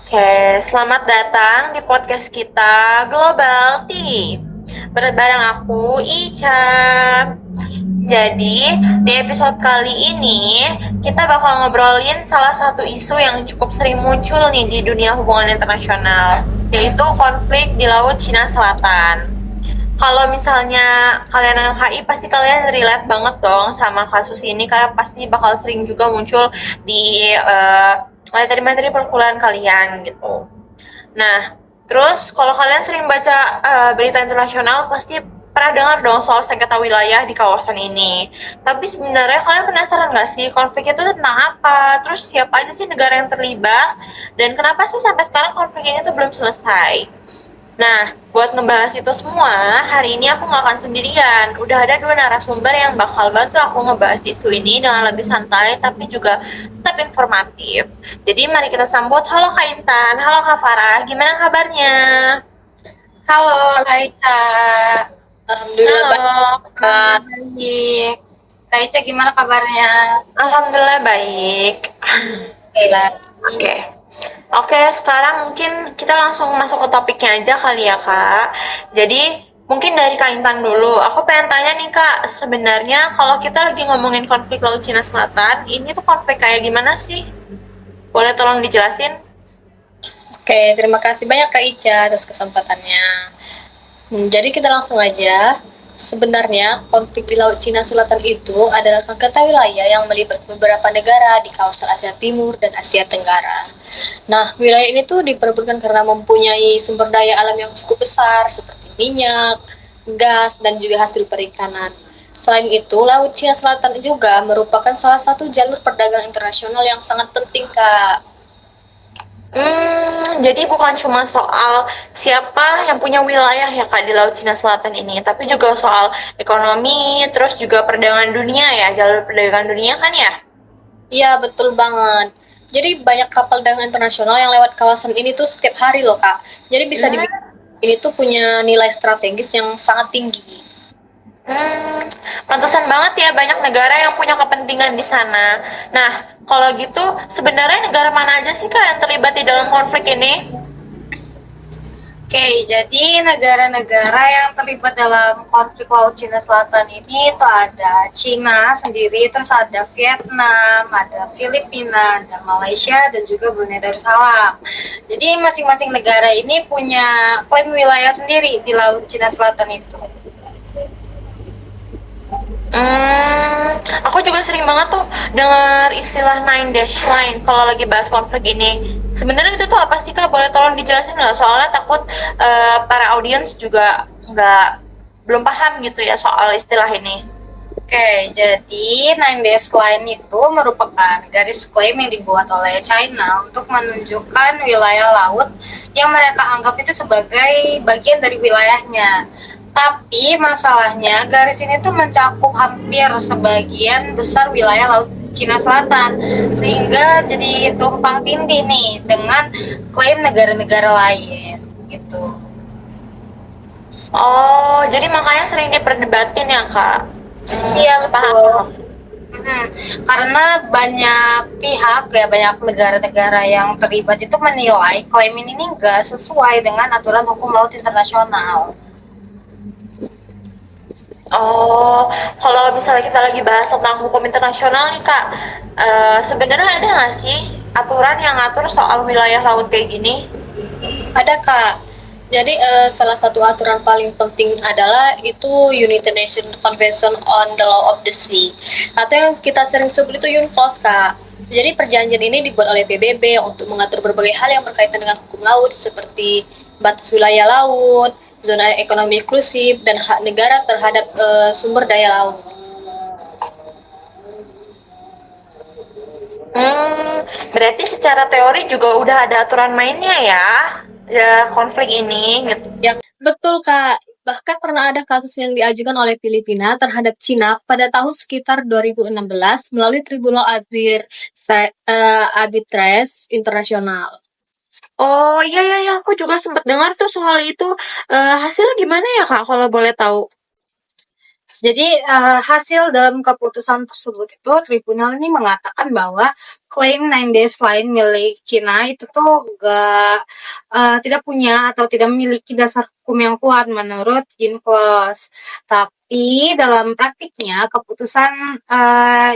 Oke, selamat datang di podcast kita Global Tea. Bareng aku, Ica. Jadi, di episode kali ini, kita bakal ngobrolin salah satu isu yang cukup sering muncul nih di dunia hubungan internasional, yaitu konflik di Laut Cina Selatan. Kalau misalnya kalian LHI, pasti kalian relate banget dong sama kasus ini, karena pasti bakal sering juga muncul di materi-materi perkuliahan kalian gitu. Nah, terus kalau kalian sering baca berita internasional, pasti pernah dengar dong soal sengketa wilayah di kawasan ini. Tapi sebenarnya kalian penasaran nggak sih konflik itu tentang apa? Terus siapa aja sih negara yang terlibat? Dan kenapa sih sampai sekarang konflik ini tuh belum selesai? Nah, buat ngebahas itu semua, hari ini aku nggak akan sendirian. Udah ada dua narasumber yang bakal bantu aku ngebahas isu ini dengan lebih santai, tapi juga tetap informatif. Jadi mari kita sambut, halo Kak Intan, halo Kak Farah, gimana kabarnya? Halo Kak Ica, Alhamdulillah baik. Halo, Kak. Baik. Kak Ica gimana kabarnya? Alhamdulillah baik. Alhamdulillah. Oke. Oke, sekarang mungkin kita langsung masuk ke topiknya aja kali ya, Kak. Jadi, mungkin dari Kak Intan dulu. Aku pengen tanya nih, Kak, sebenarnya kalau kita lagi ngomongin konflik Laut Cina Selatan, ini tuh konflik kayak gimana sih? Boleh tolong dijelasin? Oke, terima kasih banyak Kak Ica atas kesempatannya. Jadi kita langsung aja. Sebenarnya konflik di Laut Cina Selatan itu adalah sengketa wilayah yang melibatkan beberapa negara di kawasan Asia Timur dan Asia Tenggara. Nah, wilayah ini tuh diperebutkan karena mempunyai sumber daya alam yang cukup besar seperti minyak, gas, dan juga hasil perikanan. Selain itu, Laut Cina Selatan juga merupakan salah satu jalur perdagangan internasional yang sangat penting, Kak. Jadi bukan cuma soal siapa yang punya wilayah ya Kak di Laut Cina Selatan ini, tapi juga soal ekonomi, terus juga perdagangan dunia ya, jalur perdagangan dunia kan ya? Iya, betul banget. Jadi banyak kapal dagang internasional yang lewat kawasan ini tuh setiap hari loh, Kak. Jadi bisa dibilang Hmm, ini tuh punya nilai strategis yang sangat tinggi. Hmm, pantesan banget ya banyak negara yang punya kepentingan di sana. Nah, kalau gitu sebenarnya negara mana aja sih Kak yang terlibat di dalam konflik ini? Oke, jadi negara-negara yang terlibat dalam konflik Laut Cina Selatan ini itu ada Cina sendiri, terus ada Vietnam, ada Filipina, ada Malaysia, dan juga Brunei Darussalam. Jadi masing-masing negara ini punya klaim wilayah sendiri di Laut Cina Selatan itu. Aku juga sering banget tuh dengar istilah nine dash line kalau lagi bahas konflik ini. Sebenarnya itu tuh apa sih Kak? Boleh tolong dijelasin nggak? Soalnya takut para audiens juga belum paham gitu ya soal istilah ini. Oke, jadi Nine Dash Line itu merupakan garis klaim yang dibuat oleh China untuk menunjukkan wilayah laut yang mereka anggap itu sebagai bagian dari wilayahnya. Tapi masalahnya garis ini tuh mencakup hampir sebagian besar wilayah laut Cina Selatan, sehingga jadi tumpang tindih nih dengan klaim negara-negara lain gitu. Oh, jadi makanya sering diperdebatin ya Kak? Iya Paham, betul. paham. Mhm, karena banyak pihak ya, banyak negara-negara yang terlibat itu menilai klaim ini nggak sesuai dengan aturan hukum laut internasional. Oh, kalau misalnya kita lagi bahas tentang hukum internasional nih Kak, sebenarnya ada nggak sih aturan yang ngatur soal wilayah laut kayak gini? Ada Kak. Jadi salah satu aturan paling penting adalah itu United Nations Convention on the Law of the Sea, atau yang kita sering sebut itu UNCLOS Kak. Jadi perjanjian ini dibuat oleh PBB untuk mengatur berbagai hal yang berkaitan dengan hukum laut seperti batas wilayah laut, zona ekonomi eksklusif, dan hak negara terhadap sumber daya laut. Berarti secara teori juga udah ada aturan mainnya ya, ya konflik ini gitu. Yang betul Kak, bahkan pernah ada kasus yang diajukan oleh Filipina terhadap Cina pada tahun sekitar 2016 melalui Tribunal Arbitration Internasional. Oh iya iya iya, aku juga sempat dengar tuh soal itu. Hasilnya gimana ya Kak kalau boleh tahu? Jadi hasil dalam keputusan tersebut itu tribunal ini mengatakan bahwa klaim 9 days line milik Cina itu tuh tidak punya atau tidak memiliki dasar hukum yang kuat menurut UNCLOS. Tapi dalam praktiknya keputusan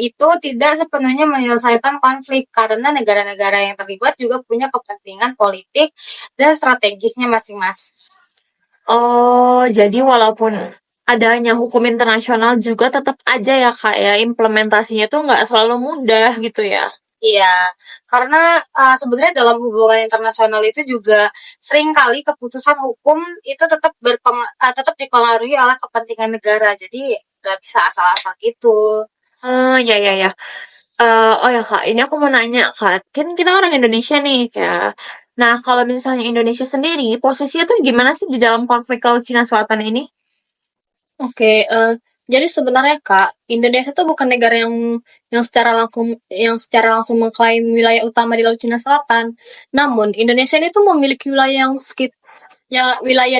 itu tidak sepenuhnya menyelesaikan konflik karena negara-negara yang terlibat juga punya kepentingan politik dan strategisnya masing-masing. Oh, jadi walaupun adanya hukum internasional juga tetap aja ya Kak ya, implementasinya tuh nggak selalu mudah gitu ya. Iya, karena sebenarnya dalam hubungan internasional itu juga seringkali keputusan hukum itu tetap dipengaruhi oleh kepentingan negara. Jadi nggak bisa asal-asal gitu. Ya ya ya. Oh ya Kak, ini aku mau nanya Kak, kan kita orang Indonesia nih ya. Nah, kalau misalnya Indonesia sendiri, posisinya tuh gimana sih di dalam konflik Laut Cina Selatan ini? Oke, jadi sebenarnya Kak, Indonesia tuh bukan negara yang secara langsung mengklaim wilayah utama di Laut Cina Selatan. Namun, Indonesia ini tuh memiliki wilayah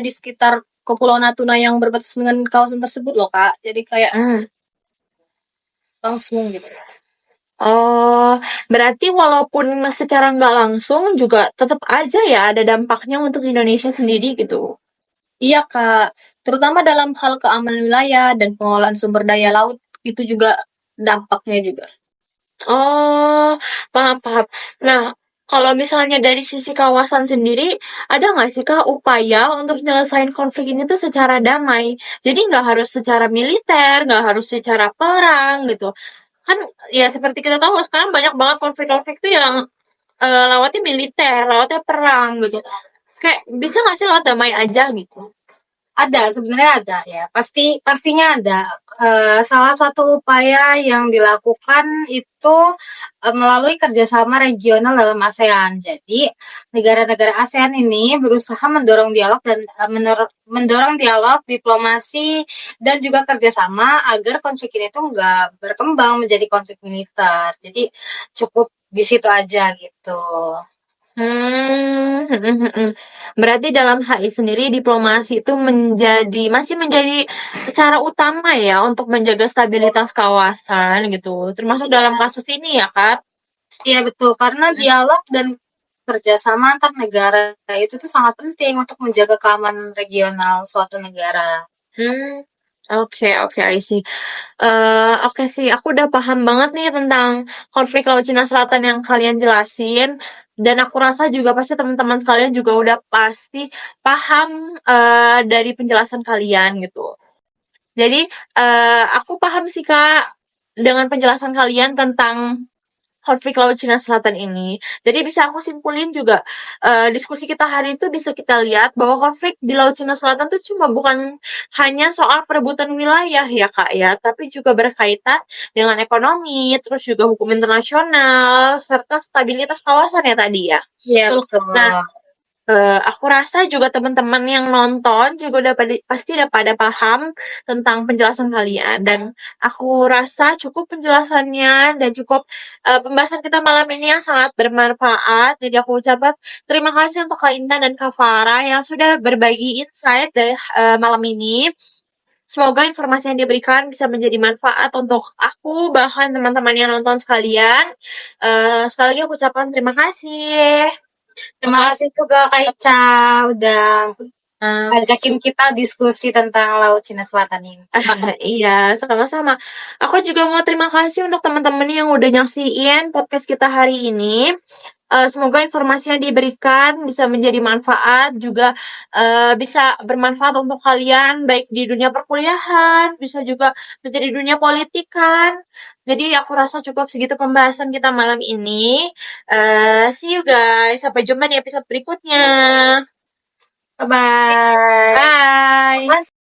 di sekitar Kepulauan Natuna yang berbatas dengan kawasan tersebut loh Kak. Jadi kayak Hmm. langsung gitu. Oh, berarti walaupun secara nggak langsung juga tetap aja ya ada dampaknya untuk Indonesia sendiri gitu. Iya Kak, terutama dalam hal keamanan wilayah dan pengelolaan sumber daya laut itu juga dampaknya juga. Oh, paham paham. Nah, kalau misalnya dari sisi kawasan sendiri, ada nggak sih Kak upaya untuk nyelesain konflik ini tuh secara damai? Jadi nggak harus secara militer, nggak harus secara perang gitu. Kan ya seperti kita tahu sekarang banyak banget konflik-konflik tuh yang lewatnya militer, lewatnya perang gitu. Kayak bisa nggak sih lewat damai aja gitu? Ada, sebenarnya ada ya. Pastinya ada. Salah satu upaya yang dilakukan itu melalui kerjasama regional dalam ASEAN. Jadi negara-negara ASEAN ini berusaha mendorong dialog dan mendorong dialog, diplomasi dan juga kerjasama agar konflik ini tuh nggak berkembang menjadi konflik militer. Jadi cukup di situ aja gitu. Mhm mhm. Berarti dalam HI sendiri diplomasi itu masih menjadi cara utama ya untuk menjaga stabilitas kawasan gitu, termasuk dalam kasus ini ya, Kak? Iya betul, karena dialog dan kerjasama antar negara itu tuh sangat penting untuk menjaga keamanan regional suatu negara. Hmm, oke oke, I see. Oke sih, aku udah paham banget nih tentang konflik Laut Cina Selatan yang kalian jelasin, dan aku rasa juga pasti teman-teman sekalian juga udah pasti paham, dari penjelasan kalian gitu. Jadi, aku paham sih, Kak, dengan penjelasan kalian tentang konflik Laut Cina Selatan ini. Jadi bisa aku simpulin juga, diskusi kita hari itu bisa kita lihat bahwa konflik di Laut Cina Selatan tuh bukan hanya soal perebutan wilayah ya, Kak, ya, tapi juga berkaitan dengan ekonomi, terus juga hukum internasional, serta stabilitas kawasan ya tadi ya. Iya betul. Nah, aku rasa juga teman-teman yang nonton juga pasti udah pada paham tentang penjelasan kalian, dan aku rasa cukup penjelasannya dan cukup, pembahasan kita malam ini yang sangat bermanfaat. Jadi aku ucapkan terima kasih untuk Kak Intan dan Kak Farah yang sudah berbagi insight malam ini. Semoga informasi yang diberikan bisa menjadi manfaat untuk aku, bahkan teman-teman yang nonton sekalian. Sekali lagi aku ucapkan terima kasih. Terima kasih juga Kak Ica udah ngajakin kita diskusi tentang Laut Cina Selatan ini. Iya, sama-sama. Aku juga mau terima kasih untuk teman-teman yang udah nyaksiin podcast kita hari ini. Semoga informasi yang diberikan bisa menjadi manfaat, juga bisa bermanfaat untuk kalian, baik di dunia perkuliahan, bisa juga menjadi dunia politik kan. Jadi aku rasa cukup segitu pembahasan kita malam ini. See you guys, sampai jumpa di episode berikutnya. Bye-bye. Bye. Mas